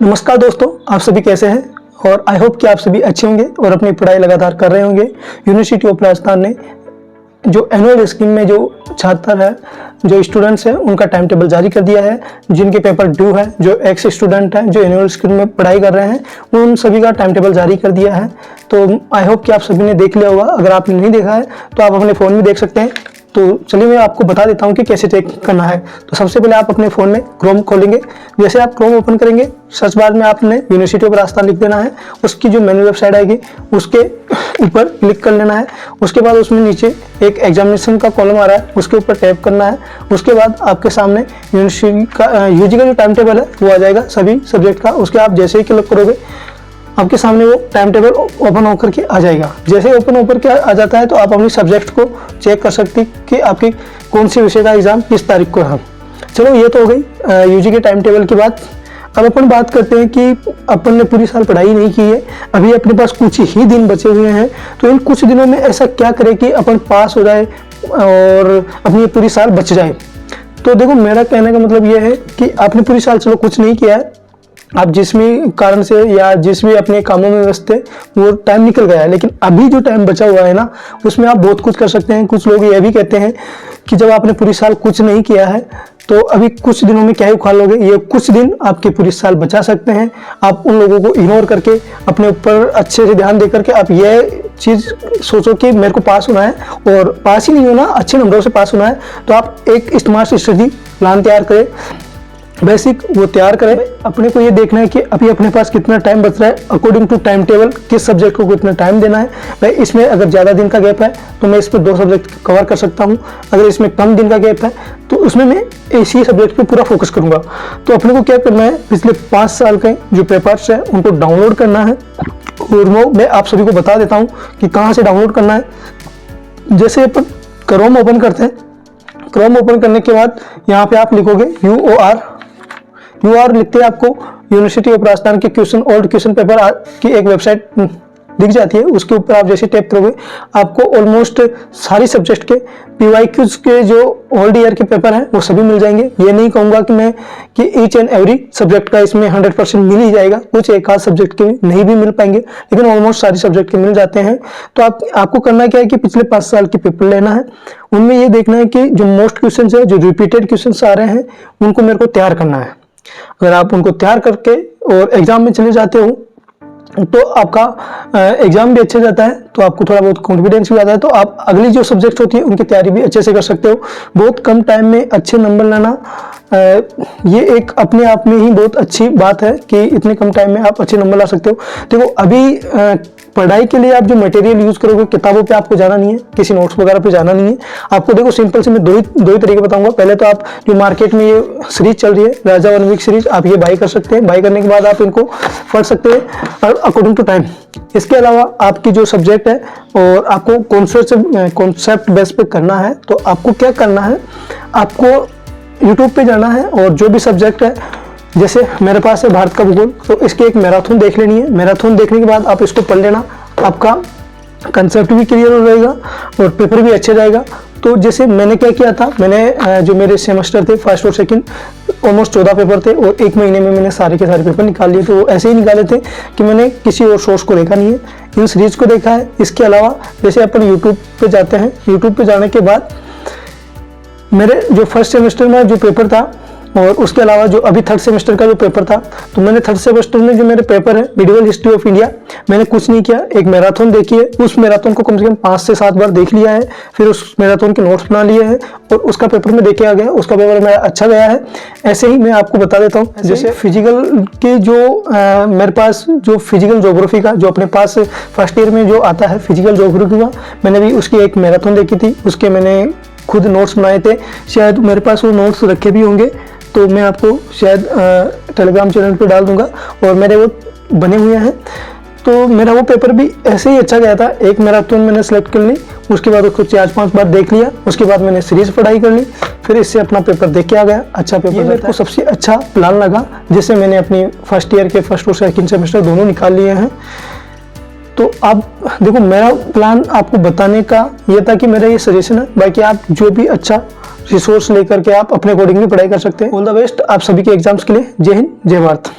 नमस्कार दोस्तों, आप सभी कैसे हैं। और आई होप कि आप सभी अच्छे होंगे और अपनी पढ़ाई लगातार कर रहे होंगे। यूनिवर्सिटी ऑफ राजस्थान ने जो एनुअल स्कीम में जो छात्र है, जो स्टूडेंट्स हैं, उनका टाइम टेबल जारी कर दिया है। जिनके पेपर ड्यू है, जो एक्स स्टूडेंट हैं, जो एनुअल स्कीम में पढ़ाई कर रहे हैं, उन सभी का टाइम टेबल जारी कर दिया है। तो आई होप कि आप सभी ने देख लिया होगा। अगर आपने नहीं देखा है तो आप अपने फ़ोन में देख सकते हैं। तो चलिए मैं आपको बता देता हूं कि कैसे चेक करना है। तो सबसे पहले आप अपने फ़ोन में क्रोम खोलेंगे। जैसे आप क्रोम ओपन करेंगे, सर्च बार में आपने यूनिवर्सिटी ऑफ राजस्थान लिख देना है। उसकी जो मेन वेबसाइट आएगी उसके ऊपर क्लिक कर लेना है। उसके बाद उसमें नीचे एक एग्जामिनेशन का कॉलम आ रहा है, उसके ऊपर टैप करना है। उसके बाद आपके सामने यूनिवर्सिटी का यूजी का जो टाइम टेबल है वो आ जाएगा सभी सब्जेक्ट का। उसके आप जैसे ही क्लिक करोगे आपके सामने वो टाइम टेबल ओपन होकर के आ जाएगा। जैसे ही ओपन होकर के आ जाता है तो आप अपनी सब्जेक्ट को चेक कर सकते हैं कि आपकी कौन सी विषय का एग्जाम किस तारीख को है। चलो ये तो हो गई यूजी के टाइम टेबल की बात। अब अपन बात करते हैं कि अपन ने पूरी साल पढ़ाई नहीं की है, अभी अपने पास कुछ ही दिन बचे हुए हैं। तो इन कुछ दिनों में ऐसा क्या करें कि अपन पास हो जाए और अपनी पूरी साल बच जाए। तो देखो, मेरा कहने का मतलब ये है कि आपने पूरी साल चलो कुछ नहीं किया है, आप जिस भी कारण से या जिस भी अपने कामों में व्यस्त थे वो टाइम निकल गया है, लेकिन अभी जो टाइम बचा हुआ है ना, उसमें आप बहुत कुछ कर सकते हैं। कुछ लोग ये भी कहते हैं कि जब आपने पूरी साल कुछ नहीं किया है तो अभी कुछ दिनों में क्या ही उखाड़ लोगे। ये कुछ दिन आपके पूरी साल बचा सकते हैं। आप उन लोगों को इग्नोर करके अपने ऊपर अच्छे से ध्यान दे करके आप ये चीज़ सोचो कि मेरे को पास होना है, और पास ही नहीं होना, अच्छे नंबरों से पास होना है। तो आप एक स्मार्ट स्टडी प्लान तैयार करें, बेसिक वो तैयार करें। अपने को ये देखना है कि अभी अपने पास कितना टाइम बच रहा है, अकॉर्डिंग टू टाइम टेबल किस सब्जेक्ट को कितना टाइम देना है। भाई इसमें अगर ज़्यादा दिन का गैप है तो मैं इस पर 2 सब्जेक्ट कवर कर सकता हूँ। अगर इसमें कम दिन का गैप है तो उसमें मैं इसी सब्जेक्ट पे पूरा फोकस करूँगा। तो अपने को क्या करना है, पिछले 5 साल के जो पेपर्स हैं उनको डाउनलोड करना है। और वो मैं आप सभी को बता देता हूँ कि कहाँ से डाउनलोड करना है। जैसे अपन क्रोम ओपन करते हैं, क्रोम ओपन करने के बाद यहाँ पे आप लिखोगे UR लिखते हैं, आपको यूनिवर्सिटी ऑफ राजस्थान के ओल्ड क्वेश्चन पेपर की एक वेबसाइट दिख जाती है। उसके ऊपर आप जैसे टैप करोगे आपको ऑलमोस्ट सारी सब्जेक्ट के PYQs के जो ओल्ड ईयर के पेपर हैं वो सभी मिल जाएंगे। ये नहीं कहूँगा कि ईच एंड एवरी सब्जेक्ट का इसमें 100% मिल ही जाएगा, कुछ एक आध सब्जेक्ट के नहीं भी मिल पाएंगे, लेकिन ऑलमोस्ट सारी सब्जेक्ट के मिल जाते हैं। तो आपको करना क्या है कि पिछले 5 साल के पेपर लेना है, उनमें ये देखना है कि जो मोस्ट क्वेश्चन है, जो रिपीटेड क्वेश्चन आ रहे हैं, उनको मेरे को तैयार करना है। अगर आप उनको तैयार करके और एग्जाम में चले जाते हो तो आपका एग्जाम भी अच्छा जाता है, तो आपको थोड़ा बहुत कॉन्फिडेंस भी आता है। तो आप अगली जो सब्जेक्ट होती है उनकी तैयारी भी अच्छे से कर सकते हो। बहुत कम टाइम में अच्छे नंबर लाना ये एक अपने आप में ही बहुत अच्छी बात है कि इतने कम टाइम में आप अच्छे नंबर ला सकते हो। देखो, अभी पढ़ाई के लिए आप जो मटेरियल यूज करोगे, किताबों पे आपको जाना नहीं है, किसी नोट्स वगैरह पे जाना नहीं है आपको। देखो, सिंपल से मैं दो ही तरीके बताऊंगा। पहले तो आप जो मार्केट में ये सीरीज चल रही है, राजा वन वीक सीरीज, आप ये बाई कर सकते हैं। बाई करने के बाद आप इनको पढ़ सकते हैं अकॉर्डिंग टू टाइम। इसके अलावा आपकी जो सब्जेक्ट है और आपको कॉन्सेप्ट बेस पे करना है, तो आपको क्या करना है, आपको यूट्यूब पे जाना है और जो भी सब्जेक्ट है, जैसे मेरे पास है भारत का भूगोल, तो इसकी एक मैराथन देख लेनी है। मैराथन देखने के बाद आप इसको पढ़ लेना, आपका कंसेप्ट भी क्लियर हो जाएगा और पेपर भी अच्छा जाएगा। तो जैसे मैंने क्या किया था, मैंने जो मेरे सेमेस्टर थे फर्स्ट और सेकंड, ऑलमोस्ट 14 पेपर थे और 1 महीने में मैंने सारे के सारे पेपर निकाल लिए। तो वो ऐसे ही निकाले थे कि मैंने किसी और सोर्स को देखा नहीं है, इन सीरीज को देखा है। इसके अलावा जैसे अपन यूट्यूब पे जाते हैं, यूट्यूब पे जाने के बाद मेरे जो फर्स्ट सेमेस्टर में जो पेपर था और उसके अलावा जो अभी थर्ड सेमेस्टर का जो पेपर था, तो मैंने थर्ड सेमेस्टर में जो मेरे पेपर है मिडिवल हिस्ट्री ऑफ इंडिया, मैंने कुछ नहीं किया, एक मैराथन देखी है। उस मैराथन को कम से कम 5 से 7 बार देख लिया है, फिर उस मैराथन के नोट्स बना लिए हैं और उसका पेपर में देखे आ गया, उसका पेपर मेरा अच्छा गया है। ऐसे ही मैं आपको बता देता हूँ, जैसे फिजिकल की जो मेरे पास जो फिजिकल ज्योग्राफी का जो अपने पास फर्स्ट ईयर में जो आता है फिजिकल ज्योग्राफी का, मैंने भी उसकी एक मैराथन देखी थी, उसके मैंने खुद नोट्स बनाए थे। शायद मेरे पास वो नोट्स रखे भी होंगे, तो मैं आपको शायद टेलीग्राम चैनल पे डाल दूंगा और मेरे वो बने हुए हैं। तो मेरा वो पेपर भी ऐसे ही अच्छा गया था। एक मैराथन मैंने सेलेक्ट कर ली, उसके बाद उसको 4-5 बार देख लिया, उसके बाद मैंने सीरीज पढ़ाई कर ली, फिर इससे अपना पेपर देख के आ गया। अच्छा पेपर मेरे को सबसे अच्छा प्लान लगा, जिससे मैंने अपनी फर्स्ट ईयर के फर्स्ट और सेकंड सेमेस्टर दोनों निकाल लिए हैं। तो आप देखो, मेरा प्लान आपको बताने का ये था कि मेरा ये सजेशन है। बाकी आप जो भी अच्छा रिसोर्स लेकर के आप अपने अकॉर्डिंग भी पढ़ाई कर सकते हैं। ऑल द बेस्ट आप सभी के एग्जाम्स के लिए। जय हिंद, जय भारत।